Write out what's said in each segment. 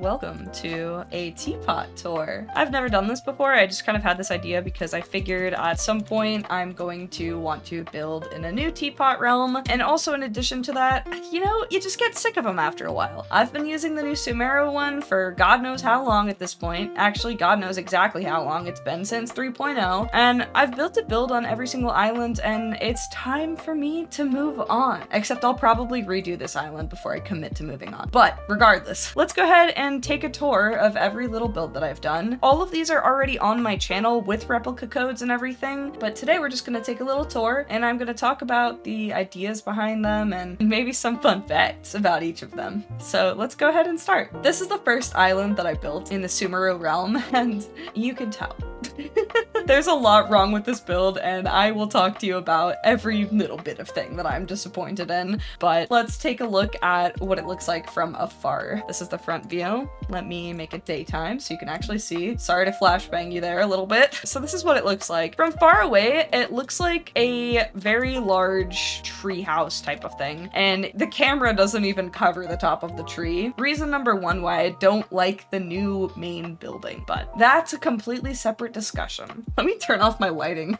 welcome to a teapot tour. I've never done this before. I just kind of had this idea because I figured at some point I'm going to want to build in a new teapot realm. And also in addition to that, you know, you just get sick of them after a while. I've been using the new Sumeru one for God knows how long at this point. Actually, God knows exactly how long it's been since 3.0. And I've built a build on every single island and it's time for me to move on. Except I'll probably redo this island before I commit to moving on. But regardless, let's go ahead and take a tour of every little build that I've done. All of these are already on my channel with replica codes and everything, but today we're just gonna take a little tour and I'm gonna talk about the ideas behind them and maybe some fun facts about each of them. So let's go ahead and start. This is the first island that I built in the Sumeru realm, and you can tell. There's a lot wrong with this build, and I will talk to you about every little bit of thing that I'm disappointed in, but let's take a look at what it looks like from afar. This is the front view. Let me make it daytime so you can actually see. Sorry to flashbang you there a little bit. So this is what it looks like. From far away, it looks like a very large tree house type of thing, and the camera doesn't even cover the top of the tree. Reason number one why I don't like the new main building, but that's a completely separate discussion. Let me turn off my lighting.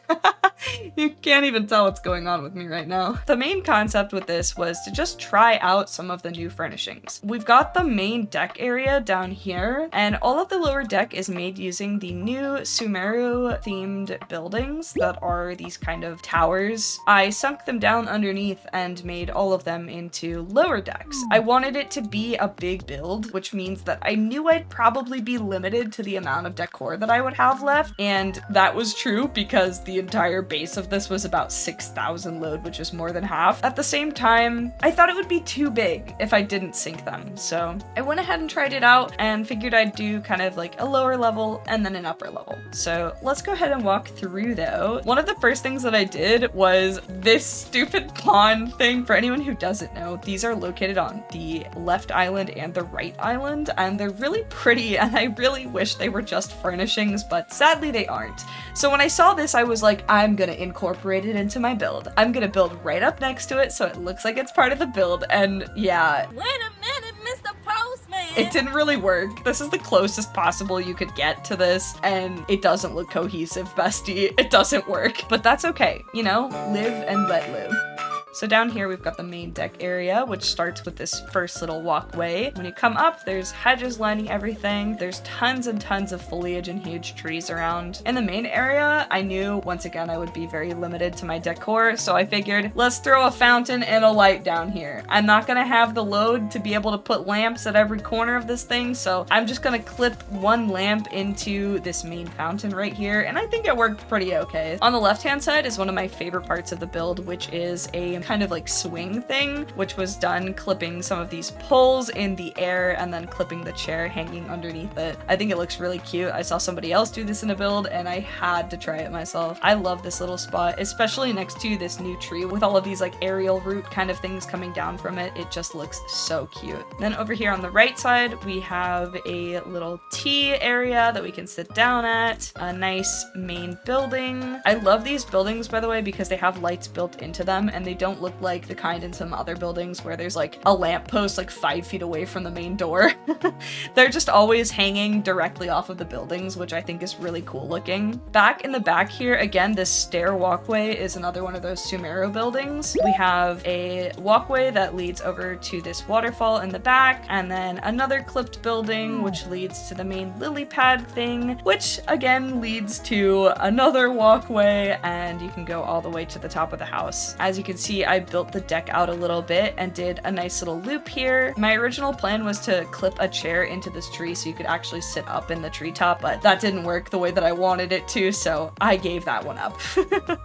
You can't even tell what's going on with me right now. The main concept with this was to just try out some of the new furnishings. We've got the main deck area down here, and all of the lower deck is made using the new Sumeru themed buildings that are these kind of towers. I sunk them down underneath and made all of them into lower decks. I wanted it to be a big build, which means that I knew I'd probably be limited to the amount of decor that I would have left, and that was true because the entire base of this was about 6,000 load, which is more than half. At the same time, I thought it would be too big if I didn't sink them, so I went ahead and tried it out and figured I'd do kind of like a lower level and then an upper level. So let's go ahead and walk through though. One of the first things that I did was this stupid pond thing. For anyone who doesn't know, these are located on the left island and the right island, and they're really pretty, and I really wish they were just furnishings, but sadly they aren't. So when I saw this, I was like, I'm gonna incorporate it into my build. I'm gonna build right up next to it so it looks like it's part of the build, and yeah. Wait a minute, Mr. Postman! It didn't really work. This is the closest possible you could get to this, and it doesn't look cohesive, bestie. It doesn't work, but that's okay. You know, live and let live. So down here, we've got the main deck area, which starts with this first little walkway. When you come up, there's hedges lining everything. There's tons and tons of foliage and huge trees around. In the main area, I knew, once again, I would be very limited to my decor, so I figured, let's throw a fountain and a light down here. I'm not gonna have the load to be able to put lamps at every corner of this thing, so I'm just gonna clip one lamp into this main fountain right here, and I think it worked pretty okay. On the left-hand side is one of my favorite parts of the build, which is a kind of like swing thing, which was done clipping some of these poles in the air and then clipping the chair hanging underneath it. I think it looks really cute. I saw somebody else do this in a build and I had to try it myself. I love this little spot, especially next to this new tree with all of these like aerial root kind of things coming down from it. It just looks so cute. Then over here on the right side, we have a little tea area that we can sit down at, a nice main building. I love these buildings, by the way, because they have lights built into them and they don't look like the kind in some other buildings where there's like a lamppost like 5 feet away from the main door. They're just always hanging directly off of the buildings, which I think is really cool looking. Back in the back here, again, this stair walkway is another one of those Sumeru buildings. We have a walkway that leads over to this waterfall in the back, and then another clipped building which leads to the main lily pad thing, which again leads to another walkway, and you can go all the way to the top of the house. As you can see, I built the deck out a little bit and did a nice little loop here. My original plan was to clip a chair into this tree so you could actually sit up in the treetop, but that didn't work the way that I wanted it to, so I gave that one up.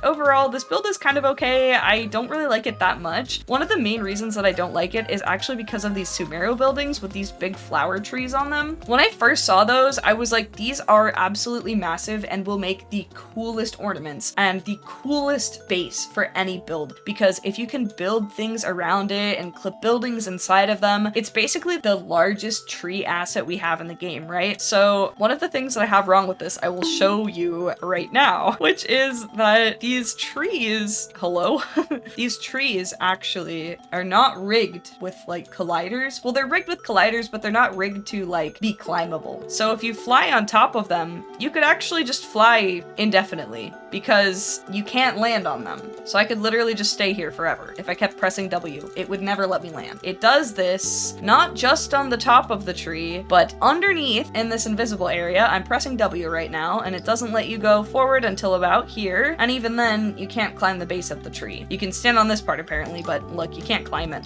Overall, this build is kind of okay. I don't really like it that much. One of the main reasons that I don't like it is actually because of these Sumeru buildings with these big flower trees on them. When I first saw those, I was like, these are absolutely massive and will make the coolest ornaments and the coolest base for any build, because if you can build things around it and clip buildings inside of them, it's basically the largest tree asset we have in the game, right? So one of the things that I have wrong with this, I will show you right now, which is that these trees, hello? These trees actually are not rigged with like colliders. Well, they're rigged with colliders, but they're not rigged to like be climbable. So if you fly on top of them, you could actually just fly indefinitely because you can't land on them. So I could literally just stay here forever. If I kept pressing W, it would never let me land. It does this not just on the top of the tree, but underneath in this invisible area. I'm pressing W right now, and it doesn't let you go forward until about here. And even then, you can't climb the base of the tree. You can stand on this part apparently, but look, you can't climb it.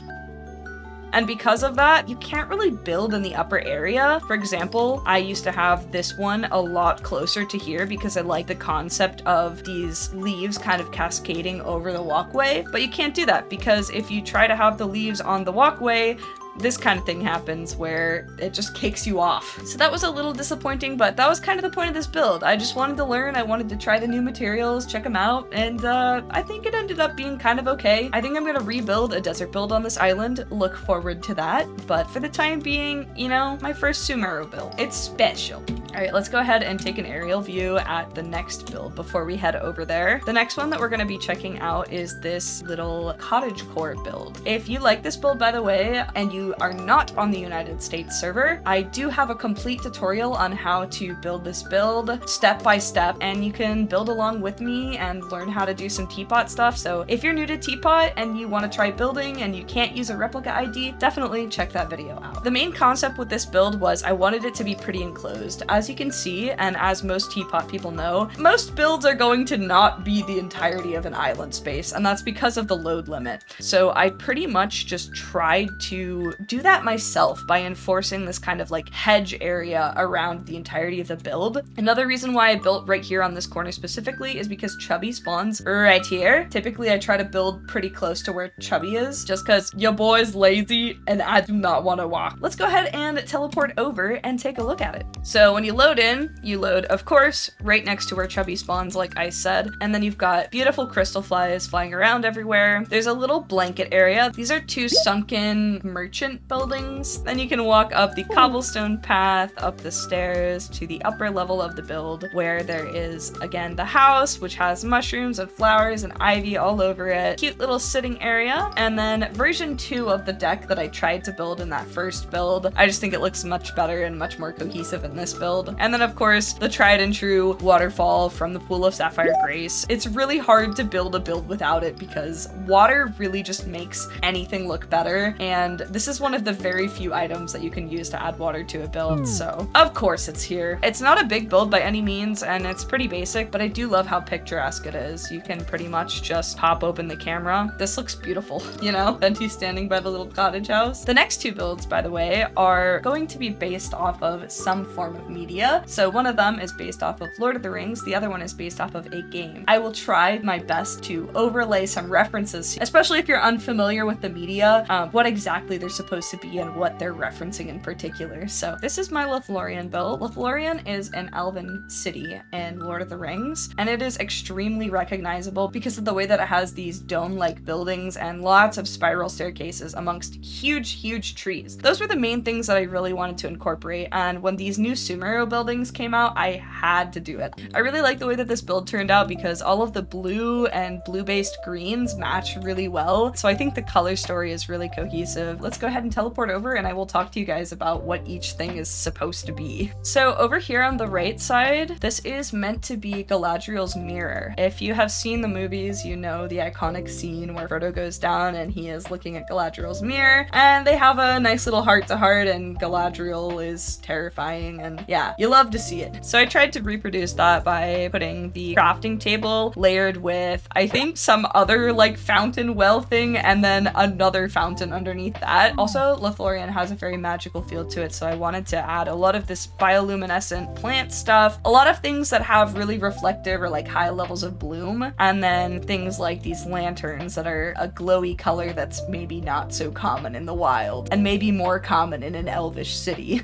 And because of that, you can't really build in the upper area. For example, I used to have this one a lot closer to here because I like the concept of these leaves kind of cascading over the walkway, but you can't do that because if you try to have the leaves on the walkway, this kind of thing happens where it just kicks you off. So that was a little disappointing, but that was kind of the point of this build. I just wanted to learn, I wanted to try the new materials, check them out, and I think it ended up being kind of okay. I think I'm gonna rebuild a desert build on this island, look forward to that, but for the time being, you know, my first Sumeru build. It's special. All right, let's go ahead and take an aerial view at the next build before we head over there. The next one that we're gonna be checking out is this little Cottagecore build. If you like this build, by the way, and you are not on the United States server, I do have a complete tutorial on how to build this build step by step, and you can build along with me and learn how to do some teapot stuff. So if you're new to teapot and you want to try building and you can't use a replica ID, definitely check that video out. The main concept with this build was I wanted it to be pretty enclosed. As you can see, and as most teapot people know, most builds are going to not be the entirety of an island space, and that's because of the load limit. So I pretty much just tried to do that myself by enforcing this kind of like hedge area around the entirety of the build. Another reason why I built right here on this corner specifically is because 𝗬𝗽 spawns right here. Typically I try to build pretty close to where 𝗬𝗽 is just because your boy's lazy and I do not want to walk. Let's go ahead and teleport over and take a look at it. So when you load in, you load of course right next to where 𝗬𝗽 spawns like I said, and then you've got beautiful crystal flies flying around everywhere. There's a little blanket area. These are two sunken merchant buildings. Then you can walk up the cobblestone path, up the stairs to the upper level of the build where there is again the house, which has mushrooms and flowers and ivy all over it. Cute little sitting area. And then version 2 of the deck that I tried to build in that first build. I just think it looks much better and much more cohesive in this build. And then of course the tried and true waterfall from the Pool of Sapphire Grace. It's really hard to build a build without it because water really just makes anything look better, and this is one of the very few items that you can use to add water to a build, so of course it's here. It's not a big build by any means, and it's pretty basic, but I do love how picturesque it is. You can pretty much just pop open the camera. This looks beautiful, you know? Venti standing by the little cottage house. The next two builds, by the way, are going to be based off of some form of media. So one of them is based off of Lord of the Rings, the other one is based off of a game. I will try my best to overlay some references, especially if you're unfamiliar with the media, what exactly they're supposed to be and what they're referencing in particular. So this is my Lothlórien build. Lothlórien is an elven city in Lord of the Rings, and it is extremely recognizable because of the way that it has these dome-like buildings and lots of spiral staircases amongst huge trees. Those were the main things that I really wanted to incorporate, and when these new Sumeru buildings came out, I had to do it. I really like the way that this build turned out because all of the blue and blue-based greens match really well, so I think the color story is really cohesive. Let's go ahead and teleport over and I will talk to you guys about what each thing is supposed to be. So over here on the right side, this is meant to be Galadriel's mirror. If you have seen the movies, you know the iconic scene where Frodo goes down and he is looking at Galadriel's mirror, and they have a nice little heart-to-heart and Galadriel is terrifying, and yeah, you love to see it. So I tried to reproduce that by putting the crafting table layered with, I think, some other like fountain well thing and then another fountain underneath that. Also, Lothlórien has a very magical feel to it, so I wanted to add a lot of this bioluminescent plant stuff, a lot of things that have really reflective or like high levels of bloom, and then things like these lanterns that are a glowy color that's maybe not so common in the wild and maybe more common in an elvish city.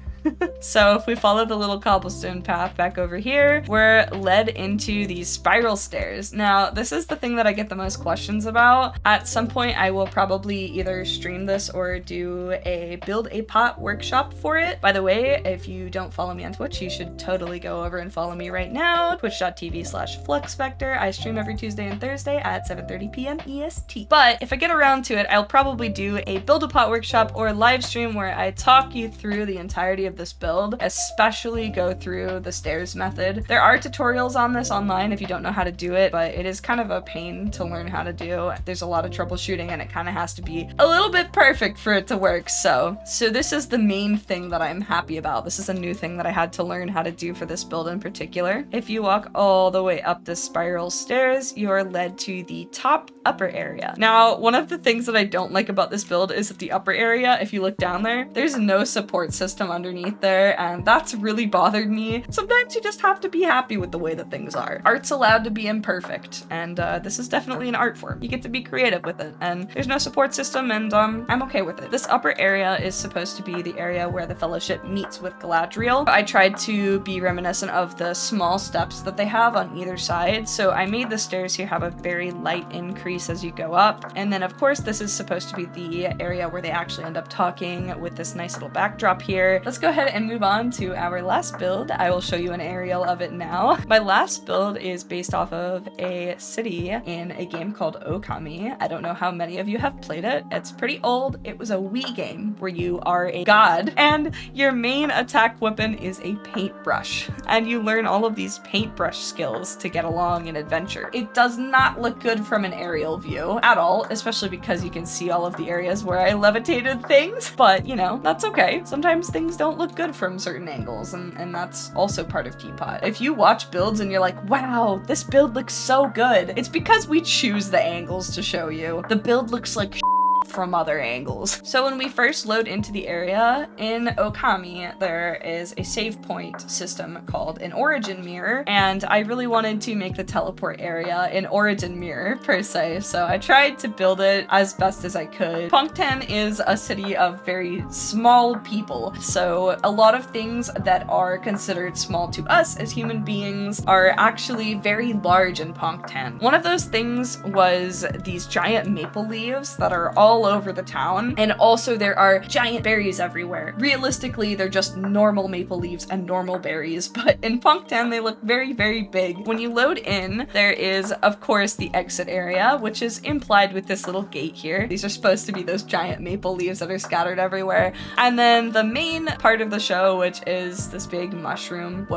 So if we follow the little cobblestone path back over here, we're led into these spiral stairs. Now, this is the thing that I get the most questions about. At some point, I will probably either stream this or do a build a pot workshop for it. By the way, if you don't follow me on Twitch, you should totally go over and follow me right now. Twitch.tv/fluxvector. I stream every Tuesday and Thursday at 7:30 p.m. EST. But if I get around to it, I'll probably do a build a pot workshop or live stream where I talk you through the entirety of this build, especially go through the stairs method. There are tutorials on this online if you don't know how to do it, but it is kind of a pain to learn how to do. There's a lot of troubleshooting and it kind of has to be a little bit perfect for it to work. So this is the main thing that I'm happy about. This is a new thing that I had to learn how to do for this build in particular. If you walk all the way up the spiral stairs, you are led to the top upper area. Now, one of the things that I don't like about this build is that the upper area, if you look down there, there's no support system underneath there, and that's really bothered me. Sometimes you just have to be happy with the way that things are. Art's allowed to be imperfect, and this is definitely an art form. You get to be creative with it, and there's no support system, and I'm okay with it. This upper area is supposed to be the area where the Fellowship meets with Galadriel. I tried to be reminiscent of the small steps that they have on either side, so I made the stairs here have a very light increase as you go up, and then of course this is supposed to be the area where they actually end up talking with this nice little backdrop here. Let's go ahead and move on to our last build. I will show you an aerial of it now. My last build is based off of a city in a game called 𝗂𝗦𝗽. I don't know how many of you have played it. It's pretty old. It was a Wii game where you are a god and your main attack weapon is a paintbrush, and you learn all of these paintbrush skills to get along in adventure. It does not look good from an aerial view at all, especially because you can see all of the areas where I levitated things, but you know, that's okay. Sometimes things don't look good from certain angles, and that's also part of Teapot. If you watch builds and you're like, wow, this build looks so good, it's because we choose the angles to show you. The build looks like from other angles. So when we first load into the area in 𝗂𝗦𝗽, there is a save point system called an origin mirror, and I really wanted to make the teleport area an origin mirror per se, so I tried to build it as best as I could. Ponc'tan is a city of very small people, so a lot of things that are considered small to us as human beings are actually very large in Ponc'tan. One of those things was these giant maple leaves that are all over the town, and also there are giant berries everywhere. Realistically, they're just normal maple leaves and normal berries, but in Ponc'tan they look very, very big. When you load in, there is of course the exit area, which is implied with this little gate here. These are supposed to be those giant maple leaves that are scattered everywhere. And then the main part of the show, which is this big mushroom,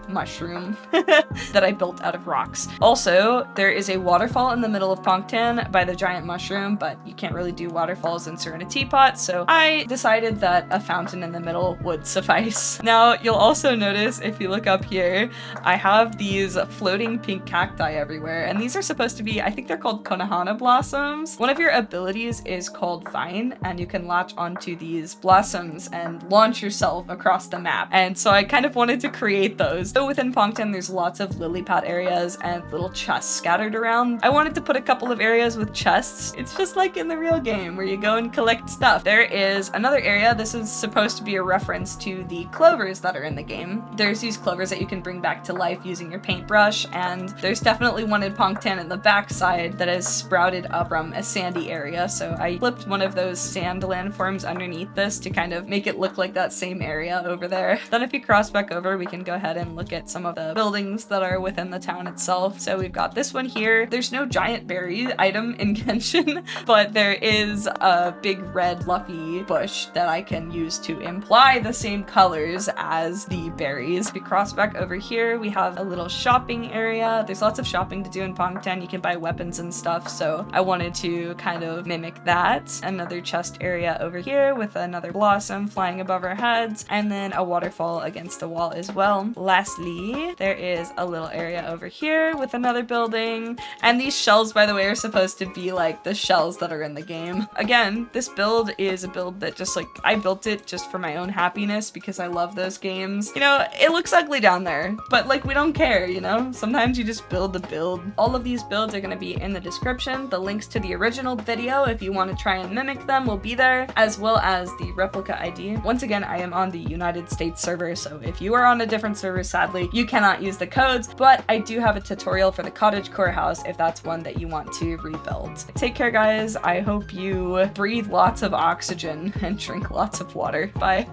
mushroom that I built out of rocks. Also, there is a waterfall in the middle of Ponc'tan by the giant mushroom, but you can't really do waterfalls in Sereniteapot, so I decided that a fountain in the middle would suffice. Now, you'll also notice if you look up here, I have these floating pink cacti everywhere, and these are supposed to be, I think they're called Konohana blossoms. One of your abilities is called Vine, and you can latch onto these blossoms and launch yourself across the map. And so I kind of wanted to create those. So within Ponc'tan, there's lots of lily pad areas and little chests scattered around. I wanted to put a couple of areas with chests. It's just like in the real game where you go and collect stuff. There is another area. This is supposed to be a reference to the clovers that are in the game. There's these clovers that you can bring back to life using your paintbrush, and there's definitely one in Ponc'tan in the backside that has sprouted up from a sandy area, so I flipped one of those sand landforms underneath this to kind of make it look like that same area over there. Then if you cross back over, we can go ahead and look at some of the buildings that are within the town itself. So we've got this one here. There's no giant berry item in Genshin, but there is a big red fluffy bush that I can use to imply the same colors as the berries. If we cross back over here, we have a little shopping area. There's lots of shopping to do in Ponc'tan. You can buy weapons and stuff, so I wanted to kind of mimic that. Another chest area over here with another blossom flying above our heads, and then a waterfall against the wall as well. Lastly, there is a little area over here with another building, and these shells, by the way, are supposed to be like the shells that are in the game. Again, this build is a build that just like, I built it just for my own happiness because I love those games. You know, it looks ugly down there, but like we don't care, you know? Sometimes you just build the build. All of these builds are gonna be in the description. The links to the original video, if you want to try and mimic them, will be there, as well as the Replica ID. Once again, I am on the United States server, so if you are on a different server, sadly, you cannot use the codes, but I do have a tutorial for the Cottagecore house if that's one that you want to rebuild. Take care, guys. I hope you breathe lots of oxygen and drink lots of water. Bye.